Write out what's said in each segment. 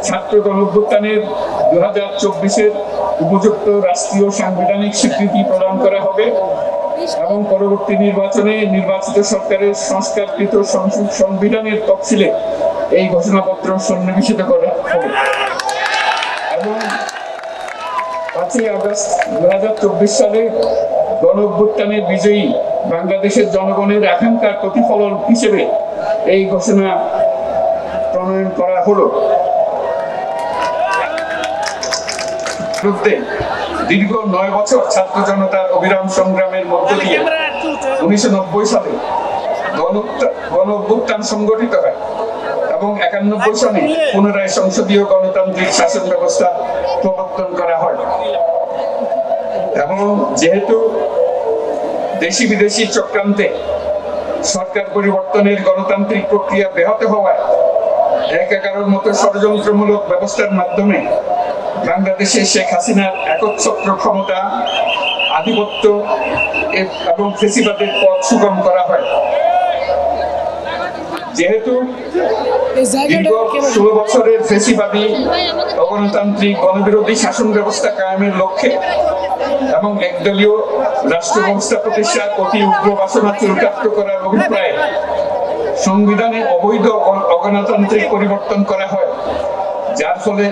ছাত্র গণঅভ্যুত্থানের 2024-এর উপযুক্ত রাষ্ট্রীয় সাংবিধানিক স্বীকৃতি প্রদান করা হবে এবং পরবর্তী নির্বাচনে নির্বাচিত সরকারের সংস্কারকৃত সংবিধানের তফসিলে এই ঘোষণাপত্র সন্নিবেশিত করা হবে এবং 5ই আগস্ট 2024 সালে গণঅভ্যুত্থানের বিজয়ী বাংলাদেশের জনগণের আকাঙ্ক্ষার প্রতিফলন হিসেবে এই ঘোষণা প্রণয়ন করা হলো। দীর্ঘ 9 বছর ছাত্র জনতার অবিরাম সংগ্রামের মধ্য দিয়ে 1990 সালে গণঅভ্যুত্থান সংগঠিত হয় এবং 91 সালে পুনরায় সংসদীয় গণতান্ত্রিক শাসন ব্যবস্থা প্রবর্তন করা হয় এবং যেহেতু দেশি বিদেশি চক্রান্তে সরকার পরিবর্তনের গণতান্ত্রিক প্রক্রিয়া ব্যাহত হওয়ায় 11 মতো ষড়যন্ত্রমূলক ব্যবস্থার মাধ্যমে বাংলাদেশে শেখ হাসিনার একচ্ছত্র ক্ষমতা, আধিপত্য এবং ফ্যাসিবাদের পথ সুগম করা হয়। যেহেতু দীর্ঘ 16 বছরের ফ্যাসিবাদী অগণতান্ত্রিক গণবিরোধী শাসন ব্যবস্থা কায়েমের লক্ষ্যে এবং একদলীয় রাষ্ট্র ব্যবস্থা প্রতিষ্ঠার অতি উগ্র বাসনা চরিতার্থ করার অভিপ্রায়ে সংবিধানে অবৈধ অগণতান্ত্রিক পরিবর্তন করা হয়, যার ফলে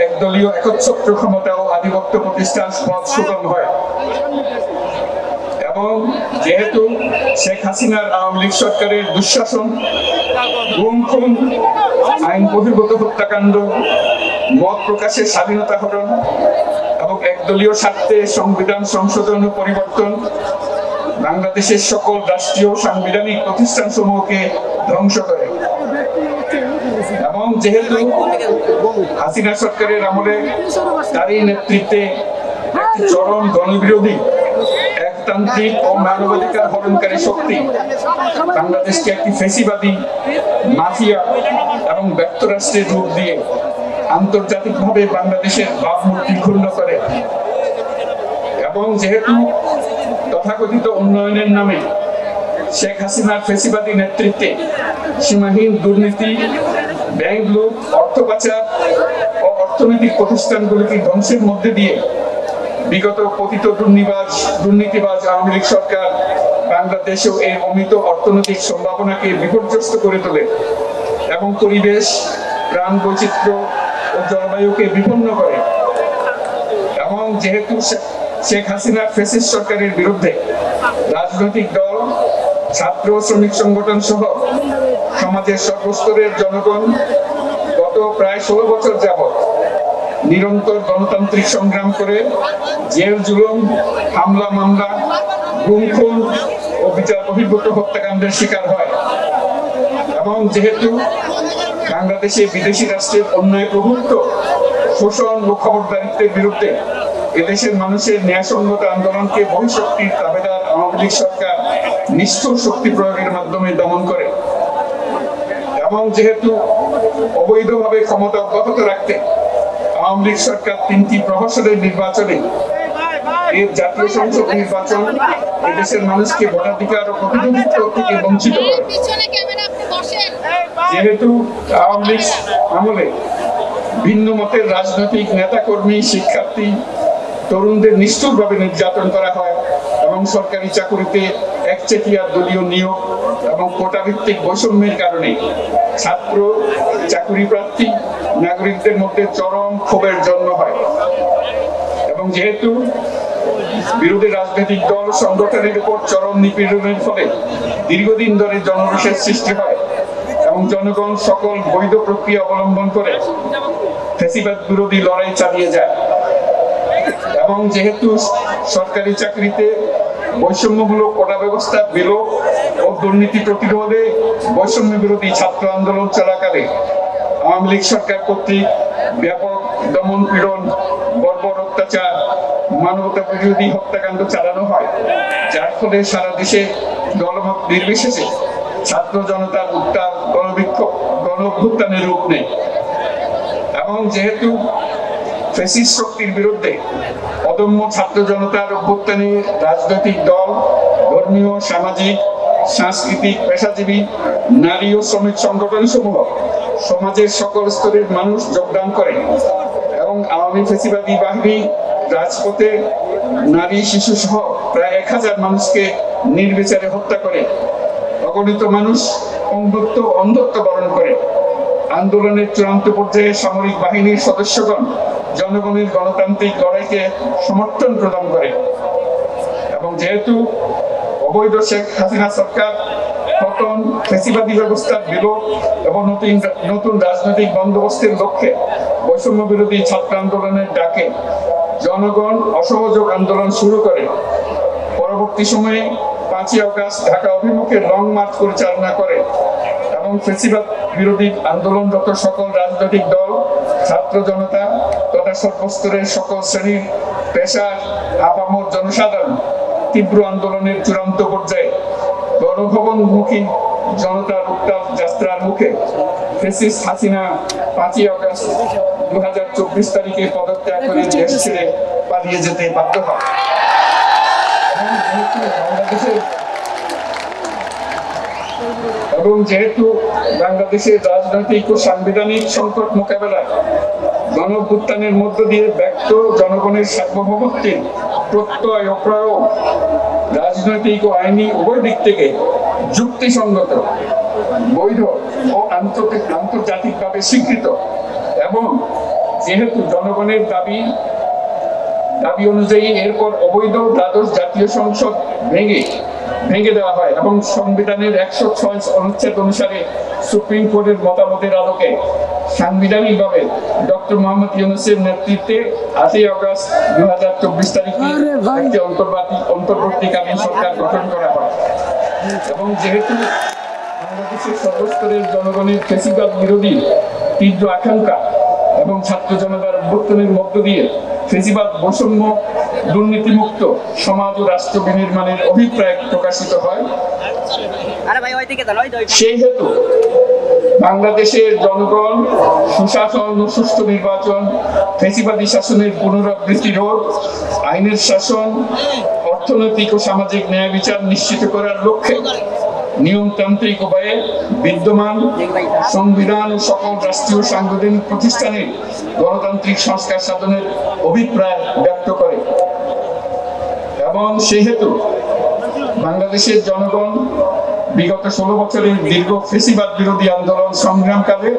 একদলীয় একচ্ছত্র ক্ষমতা ও আধিপত্য প্রতিষ্ঠার পথ সুগম হয় এবং যেহেতু শেখ হাসিনার আওয়ামী লীগ সরকারের দুঃশাসন, গুম খুন, আইন বহির্ভূত হত্যাকাণ্ড, মত প্রকাশের স্বাধীনতা হরণ এবং একদলীয় স্বার্থে সংবিধান সংশোধন ও পরিবর্তন বাংলাদেশের সকল রাষ্ট্রীয় সাংবিধানিক প্রতিষ্ঠান সমূহকে ধ্বংস করে এবং যেহেতু হাসিনা সরকারের আমলে তারই নেতৃত্বে একটি চরম জনবিরোধী একতান্ত্রিক ও মানবাধিকার হরণকারী শক্তি বাংলাদেশকে একটি ফ্যাসিবাদী, মাফিয়া এবং ব্যর্থ রাষ্ট্রের রূপ দিয়ে আন্তর্জাতিকভাবে বাংলাদেশের ভাবমূর্তি ক্ষুণ্ণ করে এবং যেহেতু তথাকথিত উন্নয়নের নামে শেখ হাসিনার ফ্যাসিবাদী নেতৃত্বে সীমাহীন দুর্নীতি, ব্যাংক লুট, অর্থ পাচার ও অর্থনৈতিক প্রতিষ্ঠানগুলিকে ধ্বংসের মধ্যে দিয়ে বিগত পতিত দুর্নীতিবাজ আওয়ামী লীগ সরকার বাংলাদেশেও এর অমিত অর্থনৈতিক সম্ভাবনাকে বিপর্যস্ত করে তোলে এবং পরিবেশ, প্রাণ বৈচিত্র্য ও জলবায়ুকে বিপন্ন করে এবং যেহেতু শেখ হাসিনার ফ্যাসিস্ট সরকারের বিরুদ্ধে রাজনৈতিক দল, ছাত্র শ্রমিক সংগঠন সহ সমাজের সর্বস্তরের জনগণ গত প্রায় 16 বছর যাবৎ নিরন্তর গণতান্ত্রিক সংগ্রাম করে জেল জুলুম, হামলা মামলা, গুম খুন ও বিচার বহির্ভূত হত্যাকাণ্ডের শিকার হয় এবং যেহেতু বাংলাদেশে বিদেশি রাষ্ট্রের অন্যায় প্রভুত্ব, শোষণ ও খবরদারিত্বের বিরুদ্ধে এদেশের মানুষের ন্যায়সঙ্গত আন্দোলনকে বহিঃশক্তির দাবেদার আওয়ামী লীগ সরকার নিষ্ঠুর শক্তি প্রয়োগের মাধ্যমে দমন করে এবং যেহেতু অবৈধভাবে ক্ষমতা অব্যাহত রাখতে আওয়ামী লীগ সরকার 3টি প্রহসনের নির্বাচনে এর জাতীয় সংসদ নির্বাচন এদেশের মানুষকে ভোটাধিকার ও প্রতিনিধিত্ব থেকে বঞ্চিত করে। যেহেতু আওয়ামী লীগ আমলে ভিন্ন মতের রাজনৈতিক নেতাকর্মী, শিক্ষার্থী, তরুণদের নিষ্ঠুরভাবে নির্যাতন করা হয় এবং সরকারি চাকুরিতে একচেটিয়া দলীয় নিয়োগ এবং কোটাভিত্তিক বৈষম্যের কারণে ছাত্র, চাকুরি প্রার্থী, নাগরিকদের মধ্যে চরম ক্ষোভের জন্ম হয় এবং যেহেতু বিরোধী রাজনৈতিক দল সংগঠনের উপর চরম নিপীড়নের ফলে দীর্ঘদিন ধরে জনরোষের সৃষ্টি হয় এবং জনগণ সকল বৈধ প্রক্রিয়া অবলম্বন করে ফ্যাসিবাদ বিরোধী লড়াই চালিয়ে যায় এবং যেহেতু সরকারি চাকরিতে বৈষম্যমূলক কোটা ব্যবস্থা বিলোপ ও দুর্নীতি প্রতিরোধে বৈষম্য বিরোধী ছাত্র আন্দোলন চলাকালে আওয়ামী লীগ সরকার কর্তৃক ব্যাপক দমন পীড়ন, বর্বর অত্যাচার, মানবতা বিরোধী হত্যাকাণ্ড চালানো হয়, যার ফলে সারা দেশে দলমত নির্বিশেষে ছাত্র জনতার উত্তাপ গণঅভ্যুত্থানের রূপ নেয় এবং যেহেতু ফ্যাসিস্ট শক্তির বিরুদ্ধে অদম্য ছাত্র জনতার অভ্যুত্থানে রাজনৈতিক দল, ধর্মীয়, সামাজিক, সাংস্কৃতিক, পেশাজীবী, নারী ও শ্রমিক সংগঠন সমূহ সমাজের সকল স্তরের মানুষ যোগদান করে এবং আওয়ামী ফ্যাসিবাদী বাহিনী রাজপথে নারী শিশু সহ প্রায় 1000 মানুষকে নির্বিচারে হত্যা করে, অগণিত মানুষ অন্ধত্ব বরণ করে। আন্দোলনের চূড়ান্ত পর্যায়ে সামরিক বাহিনীর সদস্যগণ জনগণের গণতান্ত্রিক লড়াইকে সমর্থন প্রদান করে এবং যেহেতু অবৈধ শেখ হাসিনা সরকার পতন, ফ্যাসিবাদী ব্যবস্থার বিলোপ এবং নতুন রাজনৈতিক বন্দোবস্তের লক্ষ্যে বৈষম্য বিরোধী ছাত্র আন্দোলনের ডাকে জনগণ অসহযোগ আন্দোলন শুরু করে। পরবর্তী সময়ে 5ই আগস্ট ঢাকা অভিমুখে লং মার্চ পরিচালনা করে এবং ফ্যাসিবাদ বিরোধী আন্দোলনরত সকল রাজনৈতিক দল, ছাত্র জনতা তথা সর্বস্তরের সকল শ্রেণীর পেশার আপামর জনসাধারণ তীব্র আন্দোলনের চূড়ান্ত পর্যায়ে গণভবনমুখী জনতার উত্তাপ যাত্রার মুখে ফ্যাসিস্ট হাসিনা 5ই আগস্ট 2024 তারিখে পদত্যাগ করে দেশ ছেড়ে পালিয়ে যেতে বাধ্য হয়। এবং যেহেতু বাংলাদেশের রাজনৈতিক ও সাংবিধানিক সংকট মোকাবেলায় গণঅভ্যুত্থানের মধ্য দিয়ে ব্যক্ত জনগণের সার্বভৌমত্বের প্রত্যয় ও প্রয়োগ রাজনৈতিক ও আইনি উভয় দিক থেকে যুক্তিসঙ্গত, বৈধ ও আন্তর্জাতিকভাবে স্বীকৃত এবং যেহেতু জনগণের দাবি অনুযায়ী এরপর অবৈধ দ্বাদশ জাতীয় সংসদ ভেঙে দেওয়া হয় এবং সংবিধানের 106 অনুচ্ছেদ অনুসারে সুপ্রিম কোর্টের মতামতের আলোকে সাংবিধানিকভাবে ডক্টর মোহাম্মদ ইউনূসের নেতৃত্বে 8ই আগস্ট 2024 তারিখে একটি অন্তর্বর্তীকালীন সরকার গঠন করা হয় এবং যেহেতু বাংলাদেশের সর্বস্তরের জনগণের ফ্যাসিবাদ বিরোধী তীব্র আকাঙ্ক্ষা এবং ছাত্র জনতার অভ্যুত্থানের মধ্য দিয়ে ফ্যাসিবাদ বৈষম্য দুর্নীতিমুক্ত সমাজ ও রাষ্ট্র বিনির্মাণের অভিপ্রায় প্রকাশিত হয়, সেই হেতু বাংলাদেশের জনগণ সুশাসন ও সুষ্ঠু নির্বাচন, ফ্যাসিবাদী শাসনের পুনরাবৃত্তি রোধ, আইনের শাসন, অর্থনৈতিক ও সামাজিক ন্যায় বিচার নিশ্চিত করার লক্ষ্যে নিয়মতান্ত্রিক উপায়ে বিদ্যমান সংবিধান ও সকল রাষ্ট্রীয় সাংবিধানিক প্রতিষ্ঠানের গণতান্ত্রিক সংস্কার সাধনের অভিপ্রায় ব্যক্ত করে এবং সেহেতু বাংলাদেশের জনগণ বিগত 16 বছরের দীর্ঘ ফ্যাসিবাদ বিরোধী আন্দোলন সংগ্রামকালে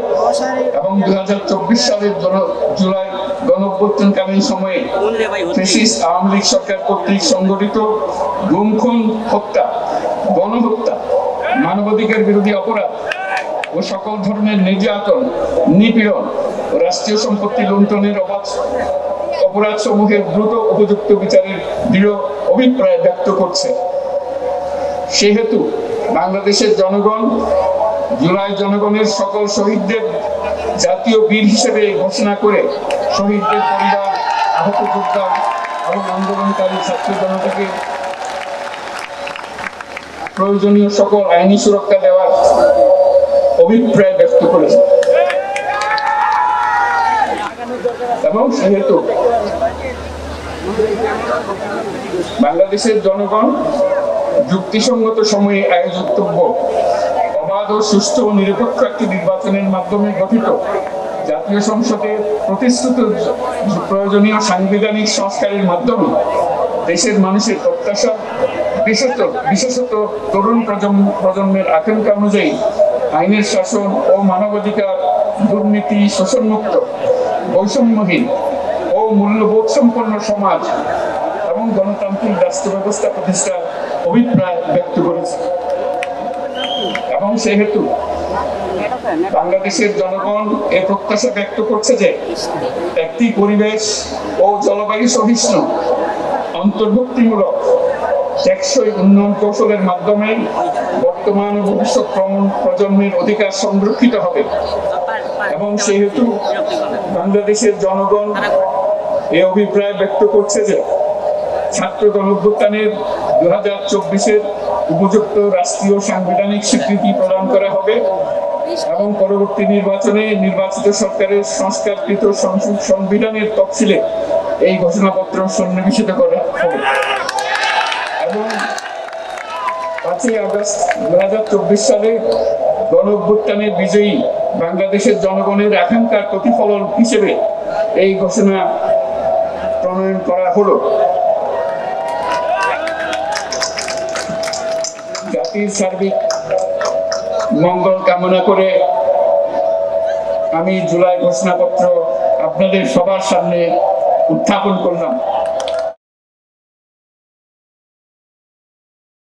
এবং 2024 সালের জুলাই গণঅভ্যুত্থানকালীন সময়ে ফ্যাসিস্ট আওয়ামী লীগ সরকার কর্তৃক সংগঠিত গুম, খুন, হত্যা, গণহত্যা, মানবাধিকার বিরোধী অপরাধ ও সকল ধরনের নির্যাতন, নিপীড়ন ও রাষ্ট্রীয় সম্পত্তি লুণ্ঠনের অপরাধ সমূহের দ্রুত উপযুক্ত বিচারের দৃঢ় অভিপ্রায় ব্যক্ত করছে। সেহেতু বাংলাদেশের জনগণ জুলাই জনগণের সকল শহীদদের জাতীয় বীর হিসেবে ঘোষণা করে শহীদদের পরিবার, আহত যোদ্ধা এবং আন্দোলনকারী ছাত্র জনতাকে প্রয়োজনীয় সকল আইনি সুরক্ষা দেওয়ার অভিপ্রায় ব্যক্ত করেছে এবং সেহেতু বাংলাদেশের জনগণ যুক্তিসঙ্গত সময়ে আয়োজিতব্য অবাধ ও সুষ্ঠু ও নিরপেক্ষ একটি নির্বাচনের মাধ্যমে গঠিত জাতীয় সংসদে প্রতিশ্রুত প্রয়োজনীয় সাংবিধানিক সংস্কারের মাধ্যমে দেশের মানুষের প্রত্যাশা, বিশেষত তরুণ প্রজন্মের আকাঙ্ক্ষা অনুযায়ী আইনের শাসন ও মানবাধিকার, দুর্নীতি, শোষণমুক্ত, বৈষম্যহীন ও মূল্যবোধ সম্পন্ন সমাজ এবং গণতান্ত্রিক রাষ্ট্র ব্যবস্থা প্রতিষ্ঠার অভিপ্রায় ব্যক্ত করেছে এবং সেহেতু বাংলাদেশের জনগণ এ প্রত্যাশা ব্যক্ত করছে যে একটি পরিবেশ ও জলবায়ু সহিষ্ণু, অন্তর্ভুক্তিমূলক, টেকসই উন্নয়ন কৌশলের মাধ্যমে বর্তমান ও ভবিষ্যৎ প্রজন্মের অধিকার সংরক্ষিত হবে এবং সেহেতু বাংলাদেশের জনগণ এ অভিপ্রায় ব্যক্ত করছে যে ছাত্র গণঅভ্যুত্থানের 2024-এর উপযুক্ত রাষ্ট্রীয় সাংবিধানিক স্বীকৃতি প্রদান করা হবে এবং পরবর্তী নির্বাচনে নির্বাচিত সরকারের সংস্কারকৃত সংবিধানের তফসিলে এই ঘোষণাপত্র সন্নিবেশিত করা হবে এবং 5ই আগস্ট 2024 সালে গণ অভ্যুত্থানের বিজয়ী বাংলাদেশের জনগণের আকাঙ্ক্ষার প্রতিফলন হিসেবে এই ঘোষণা প্রণয়ন করা হলো। জাতির সার্বিক মঙ্গল কামনা করে আমি জুলাই ঘোষণাপত্র আপনাদের সবার সামনে উত্থাপন করলাম।